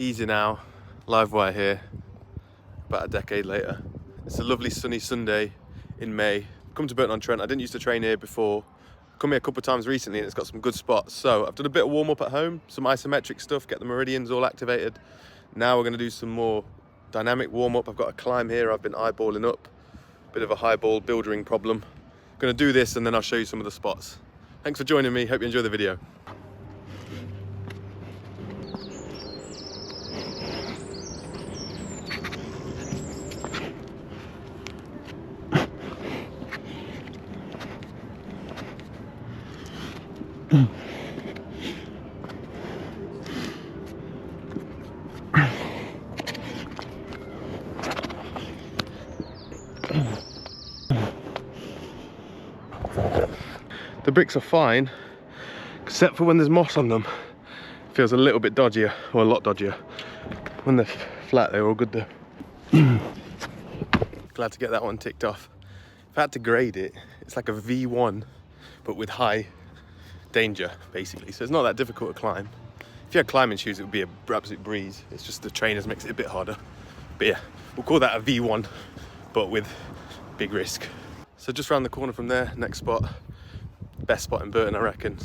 Easy now, Livewire here, about a decade later. It's a lovely sunny Sunday in May. Come to Burton on Trent. I didn't used to train here before. Come here a couple of times recently and it's got some good spots. So I've done a bit of warm up at home, some isometric stuff, get the meridians all activated. Now we're gonna do some more dynamic warm up. I've got a climb here I've been eyeballing up. Bit of a high ball buildering problem. Gonna do this and then I'll show you some of the spots. Thanks for joining me, hope you enjoy the video. The bricks are fine, except for when there's moss on them. It feels a little bit dodgier, or a lot dodgier. When they're flat, they're all good though. Glad to get that one ticked off. If I had to grade it, it's like a V1, but with high danger, basically. So it's not that difficult to climb. If you had climbing shoes, it would be an absolute breeze. It's just the trainers makes it a bit harder. But yeah, we'll call that a V1, but with big risk. So just around the corner from there, next spot. Best spot in Burton, I reckon.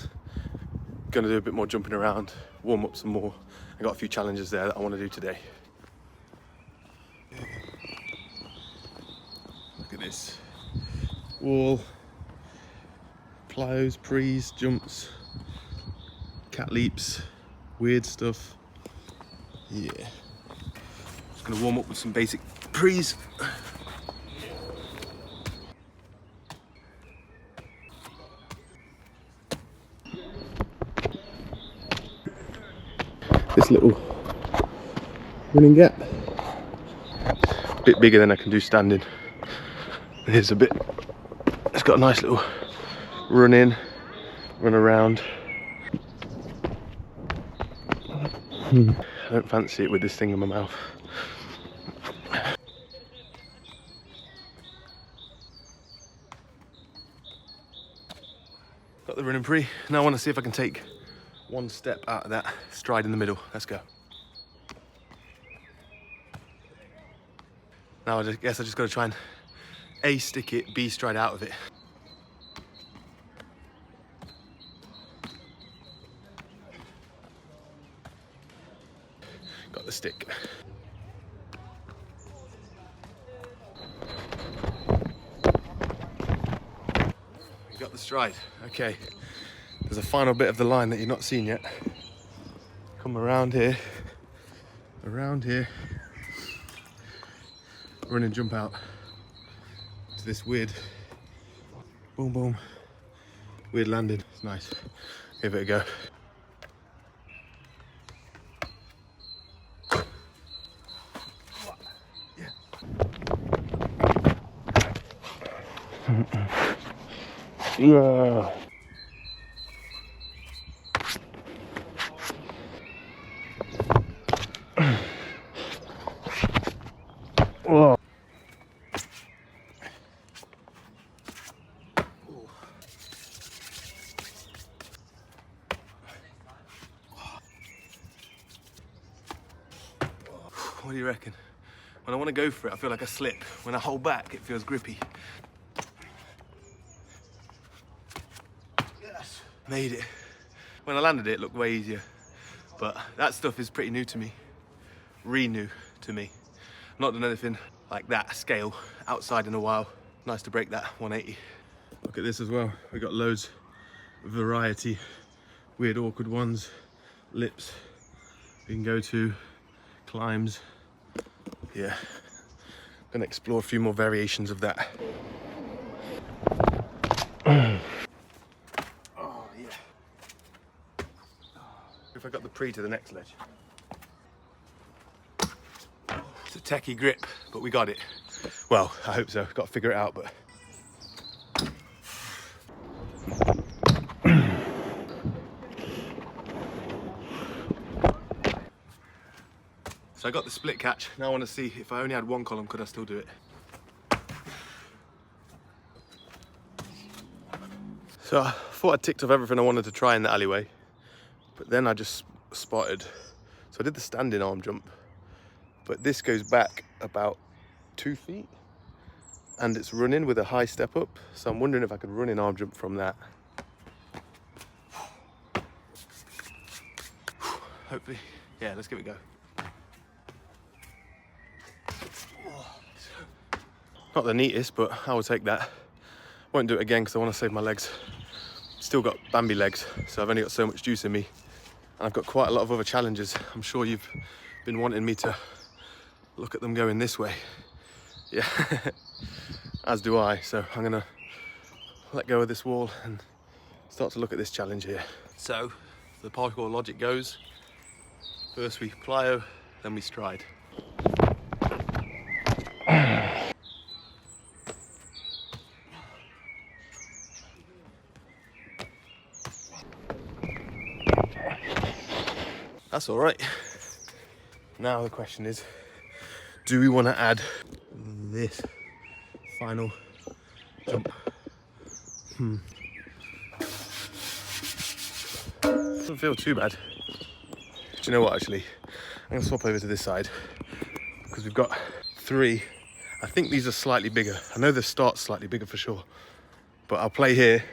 Gonna do a bit more jumping around, warm up some more. I got a few challenges there that I want to do today. Look at this. Wall, plows, prees, jumps, cat leaps, weird stuff. Yeah. Just gonna warm up with some basic prees. This little running gap, a bit bigger than I can do standing. Here's a bit, it's got a nice little run in, run around. I don't fancy it with this thing in my mouth. Got the running pre, now I want to see if I can take one step out of that stride in the middle. Let's go. Now I guess I just got to try and A, stick it, B, stride out of it. Got the stick. You got the stride. Okay. There's a final bit of the line that you've not seen yet. Come around here, run and jump out to this weird, boom, boom, weird landing. It's nice. Give it a go. Yeah. Whoa. What do you reckon? When I want to go for it, I feel like I slip. When I hold back, it feels grippy. Yes. Made it. When I landed it, it looked way easier. But that stuff is pretty new to me. Re-new to me. Not done anything like that scale outside in a while. Nice to break that 180. Look at this as well. We got loads of variety. Weird, awkward ones. Lips. We can go to. Climbs. Yeah. Gonna explore a few more variations of that. Oh yeah. If I got the pre to the next ledge. It's a techie grip, but we got it. Well, I hope so. Got to figure it out, but. So I got the split catch. Now I want to see if I only had one column, could I still do it? So I thought I ticked off everything I wanted to try in the alleyway, but then I just spotted So I did the standing arm jump, but this goes back about 2 feet and it's running with a high step up. So I'm wondering if I could run an arm jump from that. Hopefully, yeah, let's give it a go. Not the neatest, but I will take that. Won't do it again because I want to save my legs. Still got Bambi legs, so I've only got so much juice in me. And I've got quite a lot of other challenges. I'm sure you've been wanting me to look at them going this way. Yeah, as do I. So I'm gonna let go of this wall and start to look at this challenge here. So the parkour logic goes, first we plyo, then we stride. That's all right. Now the question is, do we want to add this final jump? Doesn't feel too bad. Do you know what, actually? I'm gonna swap over to this side because we've got 3. I think these are slightly bigger. I know the start's slightly bigger for sure, but I'll play here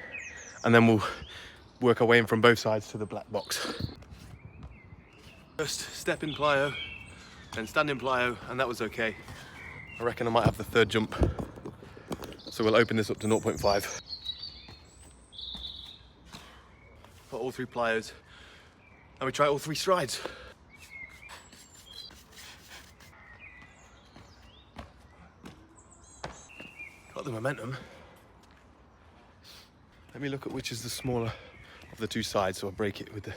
and then we'll work our way in from both sides to the black box. First step in plyo, then stand in plyo, and that was okay. I reckon I might have the 3rd jump. So we'll open this up to 0.5. Put all 3 plyos, and we try all 3 strides. Got the momentum. Let me look at which is the smaller of the 2 sides, so I'll break it with the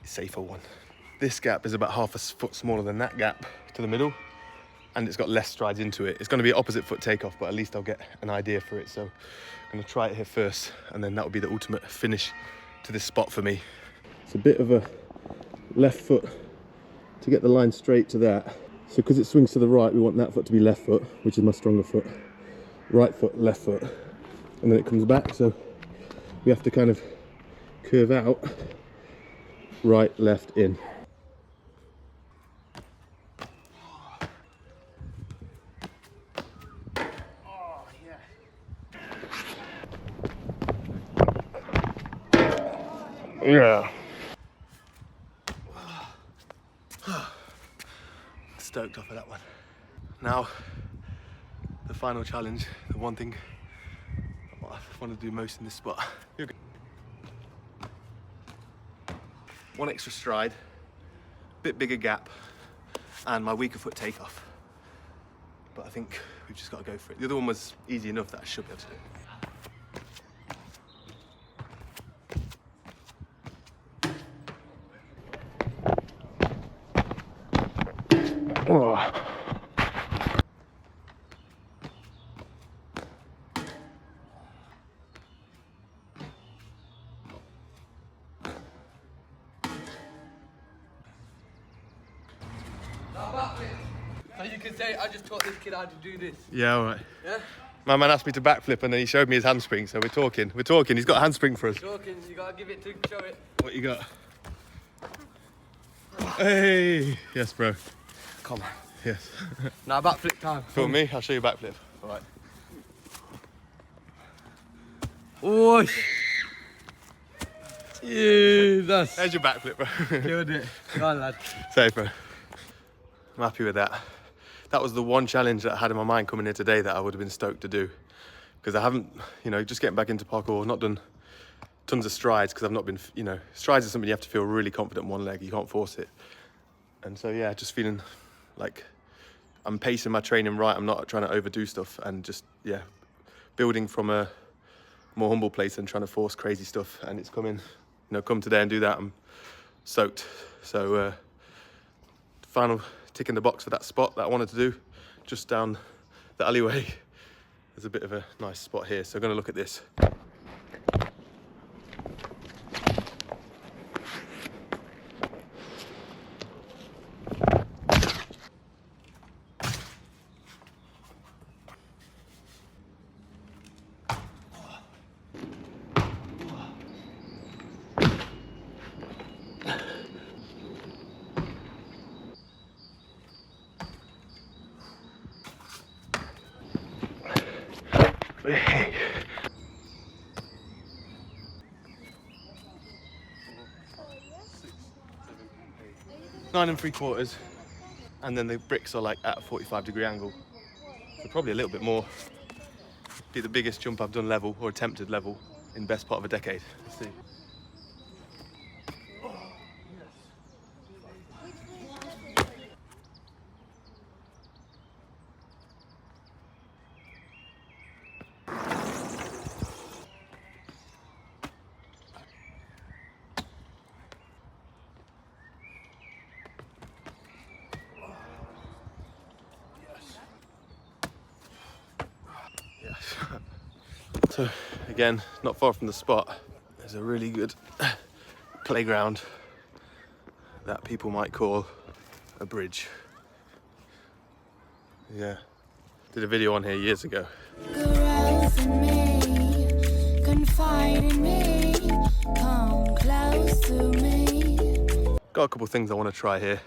safer one. This gap is about half a foot smaller than that gap to the middle, and it's got less strides into it. It's going to be opposite foot takeoff, but at least I'll get an idea for it. So I'm going to try it here first, and then that will be the ultimate finish to this spot for me. It's a bit of a left foot to get the line straight to that. So because it swings to the right, we want that foot to be left foot, which is my stronger foot. Right foot, left foot, and then it comes back. So we have to kind of curve out, right, left, in. Yeah. Stoked off of that one. Now, the final challenge, the one thing I want to do most in this spot. One extra stride, bit bigger gap, and my weaker foot takeoff. But I think we've just got to go for it. The other one was easy enough that I should be able to do. Oh. So you can say, I just taught this kid how to do this. Yeah, all right. Yeah? My man asked me to backflip and then he showed me his handspring, so we're talking. He's got a handspring for us. Talking, you gotta give it to show it. What you got? Hey! Yes, bro. Come on. Yes. Now backflip time. Film me, I'll show you backflip. All right. Oh, Jesus. There's your backflip, bro. Killed it. Go on, lad. Safe, bro. I'm happy with that. That was the one challenge that I had in my mind coming here today that I would have been stoked to do. Because I haven't, just getting back into parkour, not done tons of strides because I've not been, strides is something you have to feel really confident in one leg. You can't force it. And so, yeah, just feeling like I'm pacing my training right. I'm not trying to overdo stuff and just, yeah, building from a more humble place and trying to force crazy stuff. And it's coming, come today and do that. I'm stoked. So, final tick in the box for that spot that I wanted to do, just down the alleyway. There's a bit of a nice spot here, so I'm going to look at this. Nine 9 3/4, and then the bricks are like at a 45-degree angle. So probably a little bit more. Be the biggest jump I've done level, or attempted level, in best part of a decade. Let's see. So again, not far from the spot, there's a really good playground that people might call a bridge. Yeah, did a video on here years ago. Got a couple things I want to try here.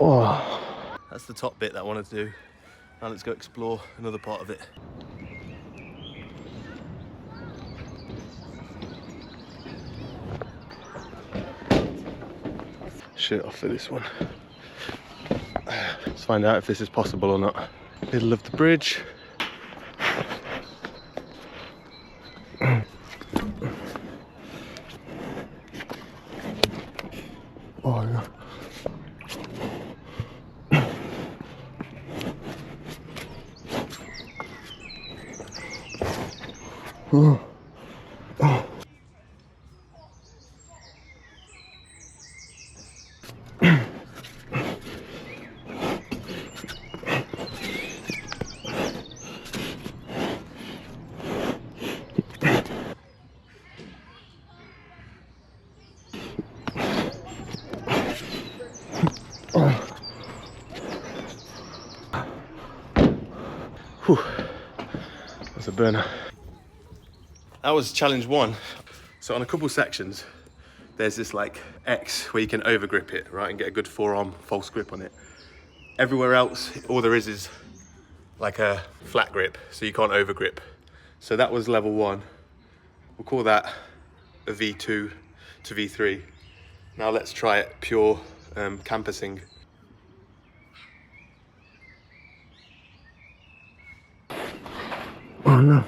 Oh, that's the top bit that I wanted to do. Now let's go explore another part of it. Shit off for this one. Let's find out if this is possible or not. Middle of the bridge. Oh yeah. Oh. Oh. Whew. That's a burner. That was challenge one. So on a couple sections, there's this like X where you can overgrip it, right, and get a good forearm false grip on it. Everywhere else, all there is like a flat grip, so you can't overgrip. So that was level one. We'll call that a V2 to V3. Now let's try it pure campusing. Oh no.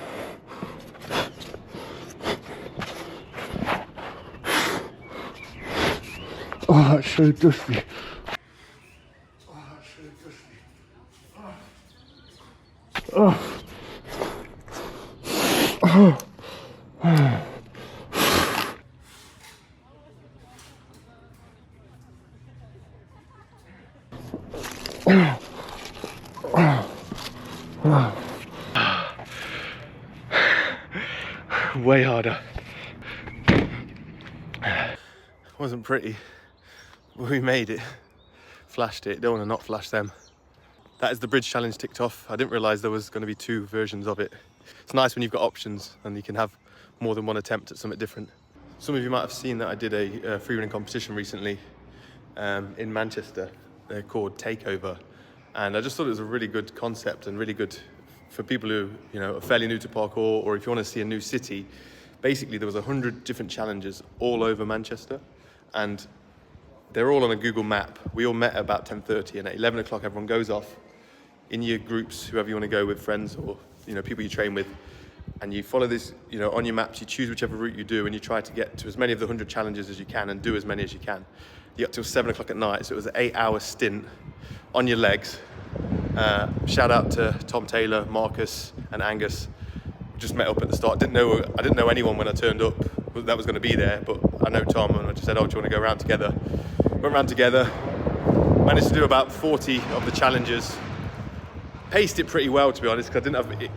Oh, that's so dusty. Oh, that's so dusty. Oh. Oh. Oh. Way harder. Wasn't pretty, but we made it. Flashed it. Don't want to not flash them. That is the bridge challenge ticked off. I didn't realise there was going to be two versions of it. It's nice when you've got options and you can have more than one attempt at something different. Some of you might have seen that I did a free running competition recently in Manchester. They're called Takeover, and I just thought it was a really good concept and really good for people who, you know, are fairly new to parkour, or if you want to see a new city. Basically, there was 100 different challenges all over Manchester, and they're all on a Google map. We all met at about 10:30, and at 11 o'clock, everyone goes off in your groups, whoever you want to go with, friends or, you know, people you train with, and you follow this, you know, on your maps. You choose whichever route you do, and you try to get to as many of the 100 challenges as you can and do as many as you can. You got till 7 o'clock at night, so it was an 8-hour stint on your legs. Shout out to Tom Taylor, Marcus, and Angus. Just met up at the start. I didn't know anyone when I turned up that was going to be there, but I know Tom, and I just said, "Oh, do you want to go around together?" Went round together. Managed to do about 40 of the challenges. Paced it pretty well, to be honest, because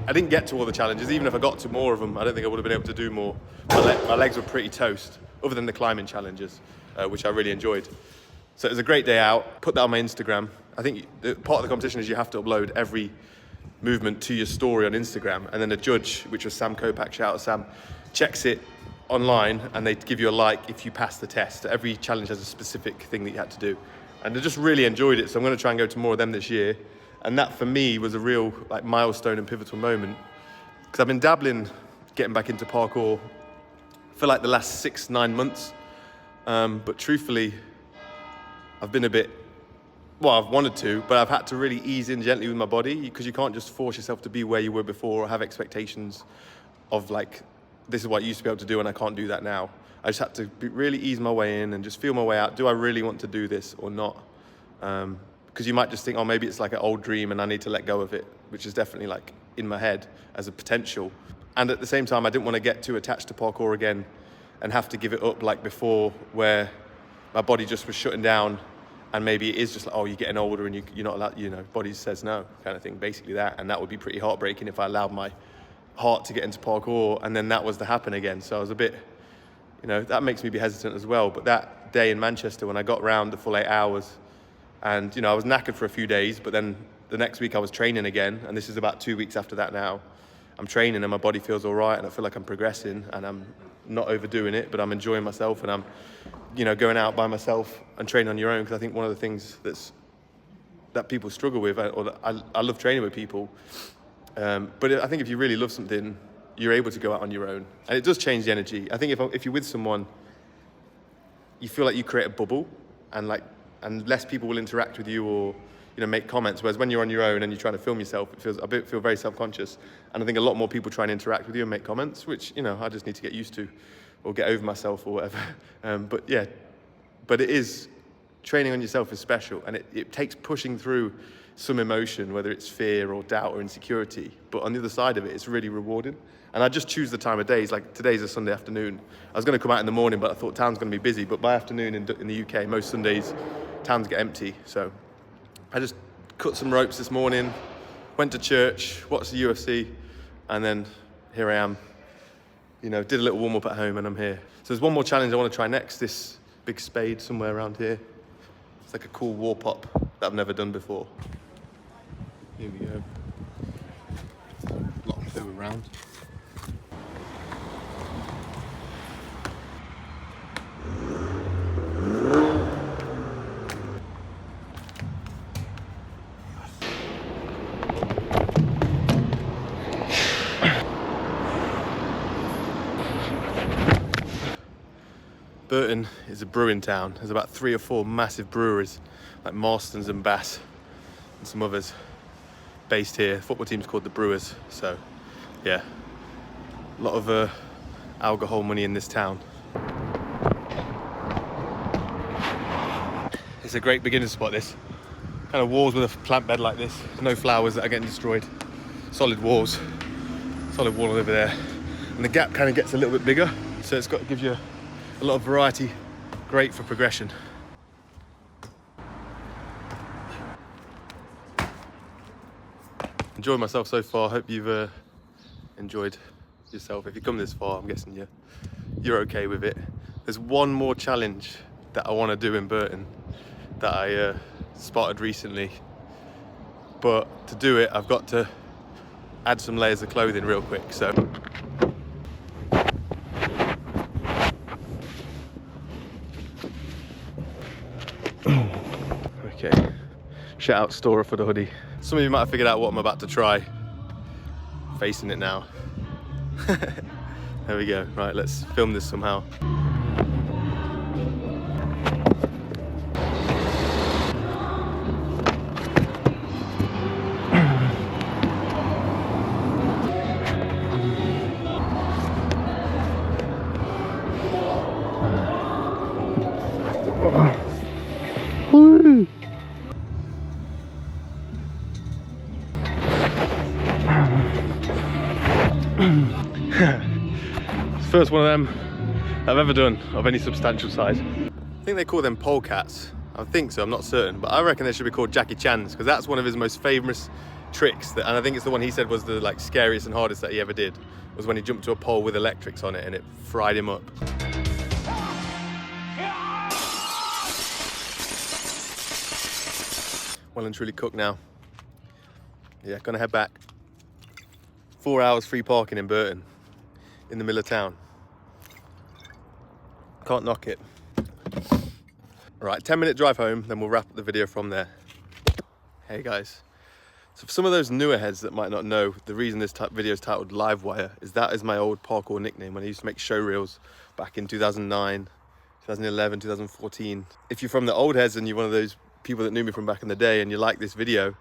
I didn't get to all the challenges. Even if I got to more of them, I don't think I would have been able to do more. My legs were pretty toast, other than the climbing challenges, which I really enjoyed. So it was a great day out. Put that on my Instagram. I think part of the competition is you have to upload every movement to your story on Instagram, and then the judge, which was Sam Kopak, shout out Sam, checks it online, and they give you a like if you pass the test. Every challenge has a specific thing that you had to do, and I just really enjoyed it. So I'm going to try and go to more of them this year, and that for me was a real like milestone and pivotal moment, because I've been dabbling, getting back into parkour for like the last 6-9 months, but truthfully, I've been a bit, well, I've wanted to, but I've had to really ease in gently with my body, because you can't just force yourself to be where you were before or have expectations of like, this is what I used to be able to do and I can't do that now. I just had to really ease my way in and just feel my way out. Do I really want to do this or not? Because you might just think, oh, maybe it's like an old dream and I need to let go of it, which is definitely like in my head as a potential. And at the same time, I didn't want to get too attached to parkour again and have to give it up like before, where my body just was shutting down, and maybe it is just like, oh, you're getting older and you're not allowed, you know, body says no kind of thing, basically that. And that would be pretty heartbreaking if I allowed my heart to get into parkour and then that was to happen again. So I was a bit, you know, that makes me be hesitant as well. But that day in Manchester, when I got round the full 8 hours, and, you know, I was knackered for a few days, but then the next week I was training again, and this is about 2 weeks after that now. I'm training and my body feels all right, and I feel like I'm progressing, and I'm not overdoing it, but I'm enjoying myself, and I'm, you know, going out by myself and training on your own, because I think one of the things that people struggle with, or that I love training with people, but I think if you really love something, you're able to go out on your own, and it does change the energy. I think if you're with someone, you feel like you create a bubble, and less people will interact with you or, you know, make comments. Whereas when you're on your own and you're trying to film yourself, I feel very self-conscious, and I think a lot more people try and interact with you and make comments, which, you know, I just need to get used to, or get over myself or whatever. But yeah, but it is, training on yourself is special, and it takes pushing through some emotion, whether it's fear or doubt or insecurity. But on the other side of it, it's really rewarding. And I just choose the time of days. Like today's a Sunday afternoon. I was going to come out in the morning, but I thought town's going to be busy. But by afternoon in the UK, most Sundays, towns get empty. So I just cut some ropes this morning, went to church, watched the UFC, and then here I am. You know, did a little warm up at home, and I'm here. So there's one more challenge I want to try next, this big spade somewhere around here. It's like a cool wall pop that I've never done before. Here we go. A lot of poo around. Burton is a brewing town. There's about 3 or 4 massive breweries, like Marston's and Bass, and some others based here. The football team's called the Brewers. So, yeah, a lot of alcohol money in this town. It's a great beginner spot, this. Kind of walls with a plant bed like this. No flowers that are getting destroyed. Solid walls. Solid wall over there. And the gap kind of gets a little bit bigger, so gives you a lot of variety. Great for progression. Enjoyed myself so far. Hope you've enjoyed yourself. If you come this far, I'm guessing you're okay with it. There's one more challenge that I want to do in Burton that I spotted recently, but to do it I've got to add some layers of clothing real quick. So okay, shout out Storer for the hoodie. Some of you might have figured out what I'm about to try. Facing it now. There we go. Right, let's film this somehow. Woo! It's the first one of them I've ever done of any substantial size. I think they call them polecats. I think so, I'm not certain, but I reckon they should be called Jackie Chan's, because that's one of his most famous tricks, and I think it's the one he said was the like scariest and hardest that he ever did, was when he jumped to a pole with electrics on it and it fried him up. Well and truly cooked now. Yeah, gonna head back. 4 hours free parking in Burton, in the middle of town. Can't knock it. Right, 10-minute drive home, then we'll wrap up the video from there. Hey guys. So for some of those newer heads that might not know, the reason this video is titled Livewire is that is my old parkour nickname when I used to make show reels back in 2009, 2011, 2014. If you're from the old heads and you're one of those people that knew me from back in the day and you like this video,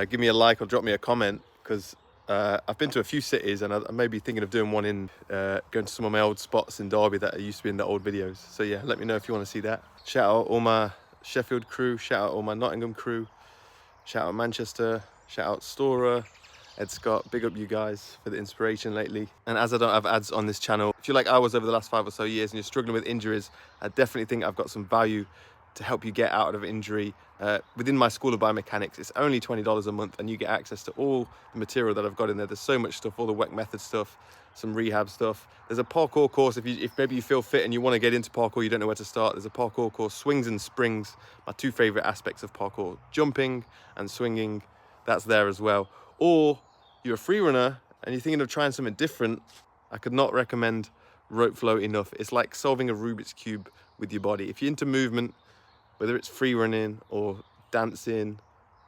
give me a like or drop me a comment, because I've been to a few cities and I may be thinking of doing one in, going to some of my old spots in Derby that used to be in the old videos. So yeah, let me know if you want to see that. Shout out all my Sheffield crew, shout out all my Nottingham crew, shout out Manchester, shout out Stora, Ed Scott, big up you guys for the inspiration lately. And as I don't have ads on this channel, if you're like I was over the last 5 or so years and you're struggling with injuries, I definitely think I've got some value to help you get out of injury. Within my School of Biomechanics, it's only $20 a month and you get access to all the material that I've got in there. There's so much stuff, all the WEC method stuff, some rehab stuff. There's a parkour course if maybe you feel fit and you want to get into parkour, you don't know where to start. There's a parkour course, swings and springs, my 2 favorite aspects of parkour, jumping and swinging, that's there as well. Or you're a free runner and you're thinking of trying something different, I could not recommend rope flow enough. It's like solving a Rubik's Cube with your body. If you're into movement, whether it's free running or dancing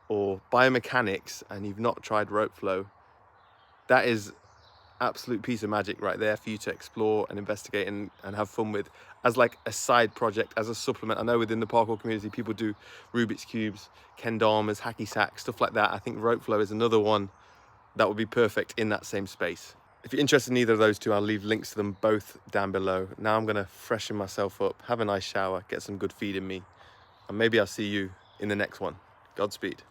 or biomechanics and you've not tried rope flow, that is absolute piece of magic right there for you to explore and investigate and have fun with as like a side project, as a supplement. I know within the parkour community people do Rubik's Cubes, kendamas, hacky sacks, stuff like that. I think rope flow is another one that would be perfect in that same space. If you're interested in either of those two, I'll leave links to them both down below. Now I'm gonna freshen myself up, have a nice shower, get some good feed in me, and maybe I'll see you in the next one. Godspeed.